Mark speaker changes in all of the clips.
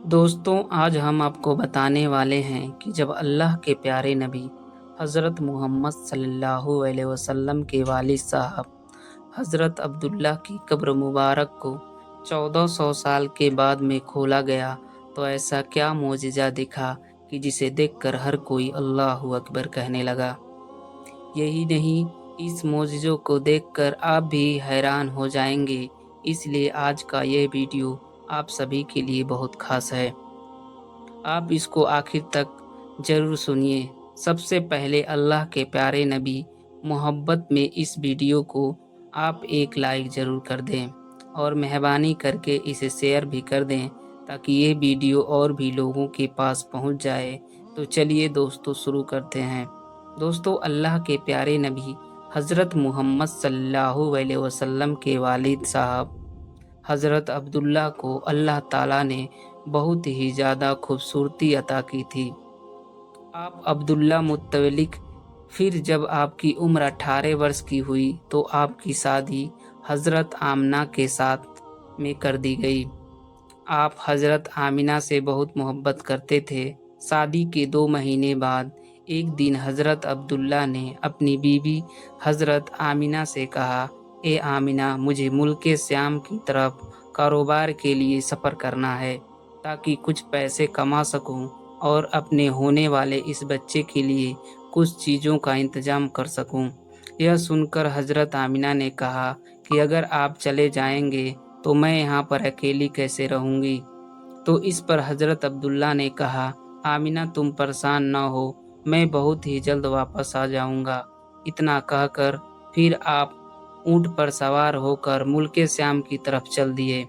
Speaker 1: दोस्तों, आज हम आपको बताने वाले हैं कि जब अल्लाह के प्यारे नबी हज़रत मोहम्मद सल्लल्लाहु अलैहि वसल्लम के वालिद साहब हज़रत अब्दुल्ला की कब्र मुबारक को 1400 साल के बाद में खोला गया, तो ऐसा क्या मोजिज़ा दिखा कि जिसे देखकर हर कोई अल्लाहु अकबर कहने लगा। यही नहीं, इस मोजिज़ों को देखकर आप भी हैरान हो जाएंगे। इसलिए आज का ये वीडियो आप सभी के लिए बहुत खास है। आप इसको आखिर तक ज़रूर सुनिए। सबसे पहले अल्लाह के प्यारे नबी मोहब्बत में इस वीडियो को आप एक लाइक ज़रूर कर दें और मेहरबानी करके इसे शेयर भी कर दें ताकि ये वीडियो और भी लोगों के पास पहुंच जाए। तो चलिए दोस्तों, शुरू करते हैं। दोस्तों, अल्लाह के प्यारे नबी हज़रत मोहम्मद सल्लल्लाहु अलैहि वसल्लम के वालिद साहब हज़रत अब्दुल्ला को अल्लाह ताला ने बहुत ही ज़्यादा खूबसूरती अता की थी। आप अब्दुल्ला मुत्तलिक, फिर जब आपकी उम्र 18 वर्ष की हुई तो आपकी शादी हज़रत आमिना के साथ में कर दी गई। आप हज़रत आमिना से बहुत मोहब्बत करते थे। शादी के 2 महीने बाद एक दिन हज़रत अब्दुल्ला ने अपनी बीवी हज़रत आमिना से कहा, ए आमिना, मुझे मुल्के श्याम की तरफ कारोबार के लिए सफ़र करना है ताकि कुछ पैसे कमा सकूं और अपने होने वाले इस बच्चे के लिए कुछ चीज़ों का इंतज़ाम कर सकूं। यह सुनकर हज़रत आमिना ने कहा कि अगर आप चले जाएंगे तो मैं यहाँ पर अकेली कैसे रहूँगी। तो इस पर हज़रत अब्दुल्ला ने कहा, आमिना, तुम परेशान न हो, मैं बहुत ही जल्द वापस आ जाऊँगा। इतना कहकर फिर आप ऊँट पर सवार होकर मुल्के श्याम की तरफ चल दिए।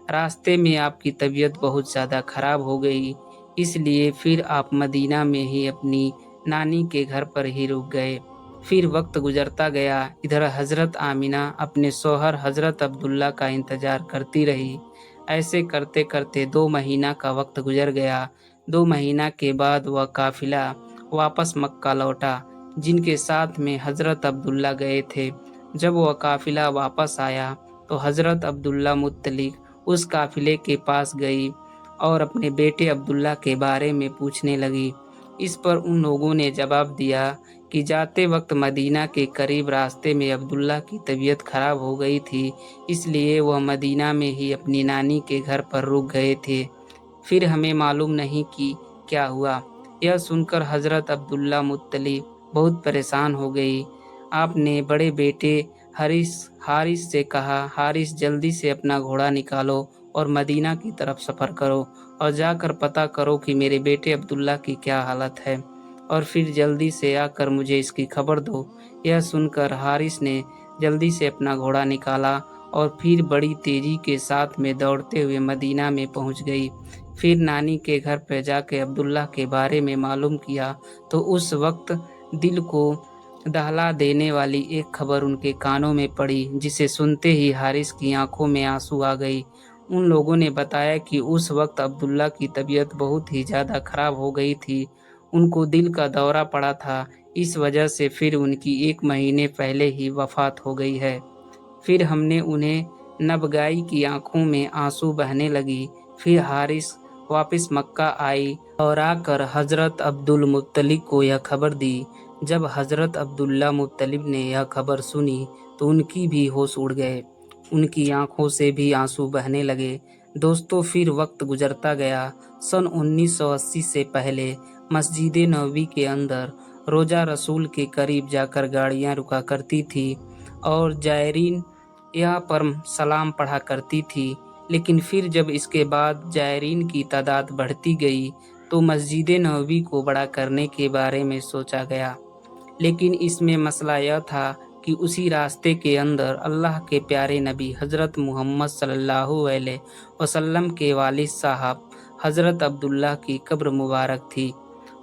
Speaker 1: रास्ते में आपकी तबीयत बहुत ज़्यादा ख़राब हो गई, इसलिए फिर आप मदीना में ही अपनी नानी के घर पर ही रुक गए। फिर वक्त गुजरता गया। इधर हज़रत आमिना अपने शौहर हज़रत अब्दुल्ला का इंतज़ार करती रही। ऐसे करते करते 2 महीना का वक्त गुजर गया। 2 महीना के बाद वह काफ़िला वापस मक्का लौटा जिनके साथ में हज़रत अब्दुल्ला गए थे। जब वह काफ़िला वापस आया तो हज़रत अब्दुल्ला मुत्तलिक उस काफ़िले के पास गई और अपने बेटे अब्दुल्ला के बारे में पूछने लगी। इस पर उन लोगों ने जवाब दिया कि जाते वक्त मदीना के करीब रास्ते में अब्दुल्ला की तबीयत खराब हो गई थी, इसलिए वह मदीना में ही अपनी नानी के घर पर रुक गए थे। फिर हमें मालूम नहीं कि क्या हुआ। यह सुनकर हज़रत अब्दुल्ला मुत्तलिब बहुत परेशान हो गई। आपने बड़े बेटे हारिस से कहा, हारिस, जल्दी से अपना घोड़ा निकालो और मदीना की तरफ सफ़र करो और जाकर पता करो कि मेरे बेटे अब्दुल्ला की क्या हालत है और फिर जल्दी से आकर मुझे इसकी खबर दो। यह सुनकर हारिस ने जल्दी से अपना घोड़ा निकाला और फिर बड़ी तेज़ी के साथ में दौड़ते हुए मदीना में पहुंच गई। फिर नानी के घर पर जाके अब्दुल्ला के बारे में मालूम किया तो उस वक्त दिल को दहला देने वाली एक खबर उनके कानों में पड़ी, जिसे सुनते ही हारिस की आंखों में आंसू आ गई। उन लोगों ने बताया कि उस वक्त अब्दुल्ला की तबीयत बहुत ही ज़्यादा खराब हो गई थी। उनको दिल का दौरा पड़ा था, इस वजह से फिर उनकी 1 महीने पहले ही वफ़ात हो गई है। फिर हमने उन्हें नबगाई की आंखों में आंसू बहने लगी। फिर हारिस वापस मक्का आई और आकर हज़रत अब्दुल मुत्तलिब को यह खबर दी। जब हज़रत अब्दुल्ला मुत्तलिब ने यह खबर सुनी तो उनकी भी होश उड़ गए, उनकी आंखों से भी आंसू बहने लगे। दोस्तों, फिर वक्त गुजरता गया। सन 1980 से पहले मस्जिद नबवी के अंदर रोज़ा रसूल के करीब जाकर गाड़ियां रुका करती थी और जायरीन यहाँ पर सलाम पढ़ा करती थी। लेकिन फिर जब इसके बाद जायरीन की तादाद बढ़ती गई तो मस्जिद नबवी को बड़ा करने के बारे में सोचा गया। लेकिन इसमें मसला यह था कि उसी रास्ते के अंदर अल्लाह के प्यारे नबी हज़रत मोहम्मद सल्लल्लाहु अलैहि वसल्लम के वालिद साहब हज़रत अब्दुल्ला की कब्र मुबारक थी।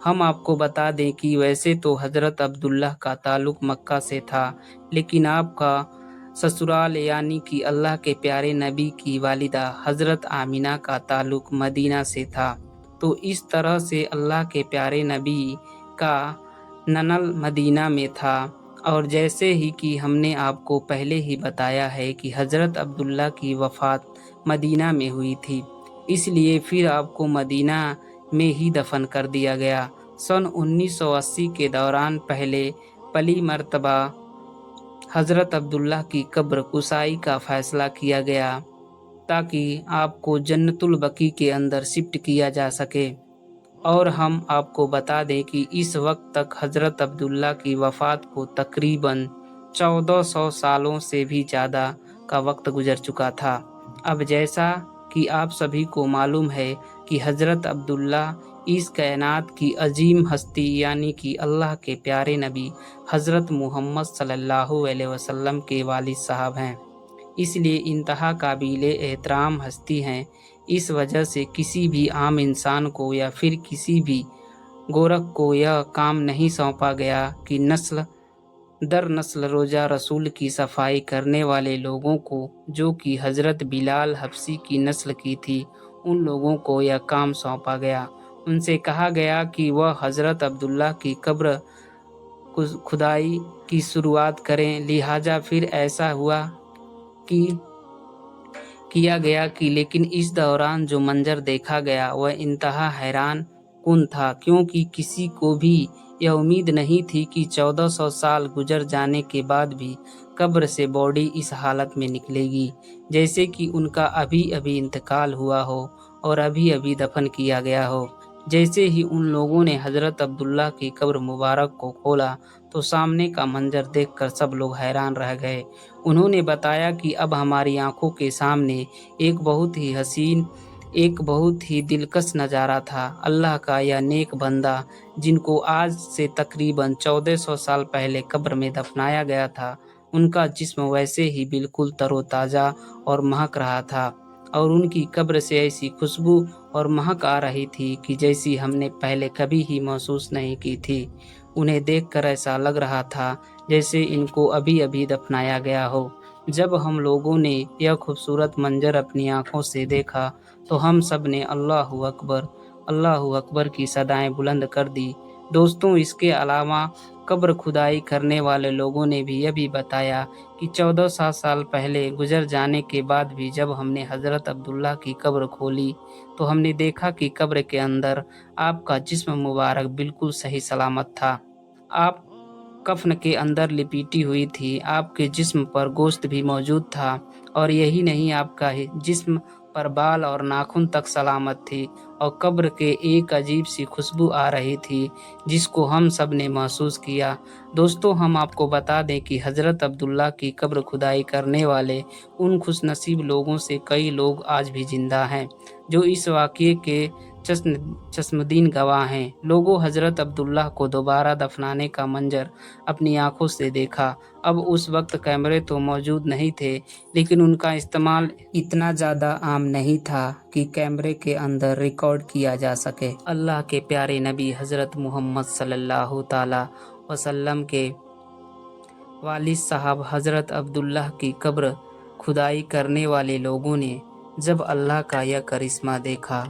Speaker 1: हम आपको बता दें कि वैसे तो हज़रत अब्दुल्ला का ताल्लुक़ मक्का से था, लेकिन आपका ससुराल यानी कि अल्लाह के प्यारे नबी की वालिदा हज़रत आमिना का ताल्लुक़ मदीना से था। तो इस तरह से अल्लाह के प्यारे नबी का ननल मदीना में था। और जैसे ही कि हमने आपको पहले ही बताया है कि हज़रत अब्दुल्ला की वफ़ात मदीना में हुई थी, इसलिए फिर आपको मदीना में ही दफन कर दिया गया। सन 1980 के दौरान पहली मर्तबा हज़रत अब्दुल्ला की कब्र कुसाई का फैसला किया गया ताकि आपको जन्नतुल बकी के अंदर शिफ्ट किया जा सके। और हम आपको बता दें कि इस वक्त तक हज़रत अब्दुल्ला की वफ़ात को तकरीबन 1400 सालों से भी ज़्यादा का वक्त गुजर चुका था। अब जैसा कि आप सभी को मालूम है कि हज़रत अब्दुल्ला इस कायनात की अजीम हस्ती यानी कि अल्लाह के प्यारे नबी हज़रत मुहम्मद सल्लल्लाहु अलैहि वसल्लम के वालिद साहब हैं, इसलिए इंतहा काबिल एहतराम हस्ती हैं। इस वजह से किसी भी आम इंसान को या फिर किसी भी गोरख को यह काम नहीं सौंपा गया कि नस्ल दर नस्ल रोज़ा रसूल की सफाई करने वाले लोगों को, जो कि हज़रत बिलाल हबशी की नस्ल की थी, उन लोगों को यह काम सौंपा गया। उनसे कहा गया कि वह हज़रत अब्दुल्ला की कब्र खुदाई की शुरुआत करें। लिहाजा फिर ऐसा हुआ कि किया गया कि लेकिन इस दौरान जो मंजर देखा गया वह इंतहा हैरान कुन था, क्योंकि किसी को भी यह उम्मीद नहीं थी कि 1400 साल गुजर जाने के बाद भी कब्र से बॉडी इस हालत में निकलेगी, जैसे कि उनका अभी अभी इंतकाल हुआ हो और अभी अभी दफन किया गया हो। जैसे ही उन लोगों ने हज़रत अब्दुल्ला की कब्र मुबारक को खोला तो सामने का मंजर देखकर सब लोग हैरान रह गए। उन्होंने बताया कि अब हमारी आंखों के सामने एक बहुत ही हसीन, एक बहुत ही दिलकश नज़ारा था। अल्लाह का यह नेक बंदा, जिनको आज से तकरीबन 1400 साल पहले कब्र में दफनाया गया था, उनका जिस्म वैसे ही बिल्कुल तरोताज़ा और महक रहा था और उनकी कब्र से ऐसी खुशबू और महक आ रही थी कि जैसी हमने पहले कभी ही महसूस नहीं की थी। उन्हें देखकर ऐसा लग रहा था जैसे इनको अभी अभी दफनाया गया हो। जब हम लोगों ने यह खूबसूरत मंजर अपनी आंखों से देखा तो हम सब ने अल्लाहु अकबर की सदाएं बुलंद कर दी। दोस्तों, इसके अलावा कब्र खुदाई करने वाले लोगों ने भी यह भी बताया कि 1400 साल पहले गुजर जाने के बाद भी जब हमने हज़रत अब्दुल्ला की कब्र खोली तो हमने देखा कि कब्र के अंदर आपका जिस्म मुबारक बिल्कुल सही सलामत था। आप कफ़न के अंदर लिपटी हुई थी, आपके जिस्म पर गोश्त भी मौजूद था और यही नहीं, आपका जिस्म पर बाल और नाखून तक सलामत थी और कब्र के एक अजीब सी खुशबू आ रही थी जिसको हम सब ने महसूस किया। दोस्तों, हम आपको बता दें कि हज़रत अब्दुल्ला की कब्र खुदाई करने वाले उन खुशनसीब लोगों से कई लोग आज भी जिंदा हैं जो इस वाक़ये के चश्मदीद गवाह हैं। लोगों, हज़रत अब्दुल्ला को दोबारा दफनाने का मंजर अपनी आंखों से देखा। अब उस वक्त कैमरे तो मौजूद नहीं थे, लेकिन उनका इस्तेमाल इतना ज़्यादा आम नहीं था कि कैमरे के अंदर रिकॉर्ड किया जा सके। अल्लाह के प्यारे नबी हज़रत मुहम्मद सल्लल्लाहु ताला वसल्लम के वालिद साहब हज़रत अब्दुल्ला की कब्र खुदाई करने वाले लोगों ने जब अल्लाह का यह करिश्मा देखा,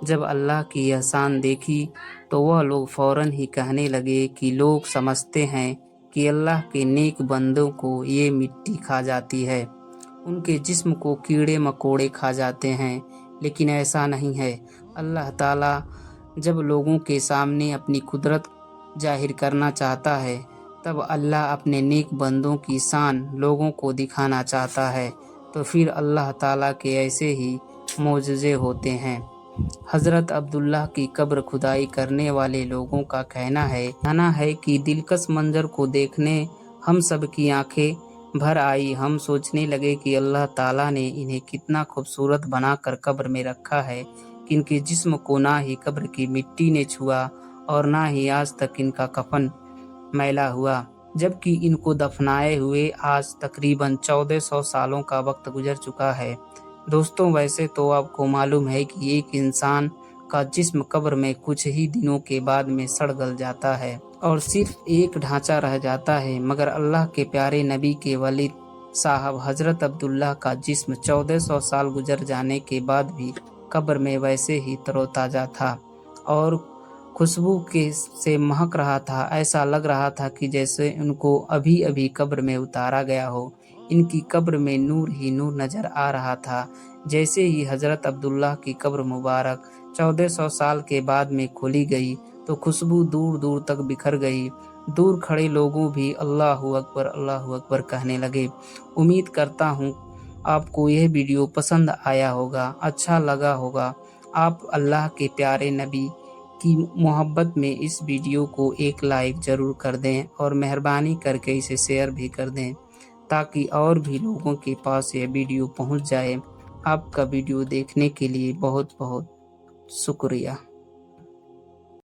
Speaker 1: जब अल्लाह की यह शान देखी, तो वह लोग फ़ौरन ही कहने लगे कि लोग समझते हैं कि अल्लाह के नेक बंदों को ये मिट्टी खा जाती है, उनके जिस्म को कीड़े मकोड़े खा जाते हैं, लेकिन ऐसा नहीं है। अल्लाह ताला जब लोगों के सामने अपनी कुदरत जाहिर करना चाहता है, तब अल्लाह अपने नेक बंदों की शान लोगों को दिखाना चाहता है, तो फिर अल्लाह ताला के ऐसे ही मोजज़े होते हैं। हज़रत अब्दुल्ला की कब्र खुदाई करने वाले लोगों का कहना है कि दिलकश मंजर को देखने हम सब की आंखें भर आई। हम सोचने लगे कि अल्लाह ताला ने इन्हें कितना खूबसूरत बनाकर कब्र में रखा है कि इनके जिस्म को ना ही कब्र की मिट्टी ने छुआ और ना ही आज तक इनका कफन मैला हुआ, जबकि इनको दफनाए हुए आज तकरीबन 1400 सालों का वक्त गुजर चुका है। दोस्तों, वैसे तो आपको मालूम है कि एक इंसान का जिस्म कब्र में कुछ ही दिनों के बाद में सड़ गल जाता है और सिर्फ एक ढांचा रह जाता है, मगर अल्लाह के प्यारे नबी के वलीद साहब हज़रत अब्दुल्ला का जिस्म 1400 साल गुजर जाने के बाद भी कब्र में वैसे ही तरोताज़ा था और खुशबू के से महक रहा था। ऐसा लग रहा था कि जैसे उनको अभी अभी कब्र में उतारा गया हो। इनकी कब्र में नूर ही नूर नज़र आ रहा था, جیسے ہی حضرت عبداللہ کی قبر مبارک 1400 سال کے بعد میں کھولی گئی تو خوشبو دور دور تک بکھر گئی۔ دور کھڑے لوگوں بھی اللہ اکبر کہنے لگے۔ امید کرتا ہوں آپ کو یہ ویڈیو پسند آیا ہوگا، اچھا لگا ہوگا۔ آپ اللہ کے پیارے نبی کی محبت میں اس ویڈیو کو ایک لائک ضرور کر دیں اور مہربانی کر کے اسے شیئر بھی کر دیں تاکہ اور بھی لوگوں کے پاس یہ ویڈیو پہنچ جائے۔ آپ کا ویڈیو دیکھنے کے لیے بہت بہت شکریہ۔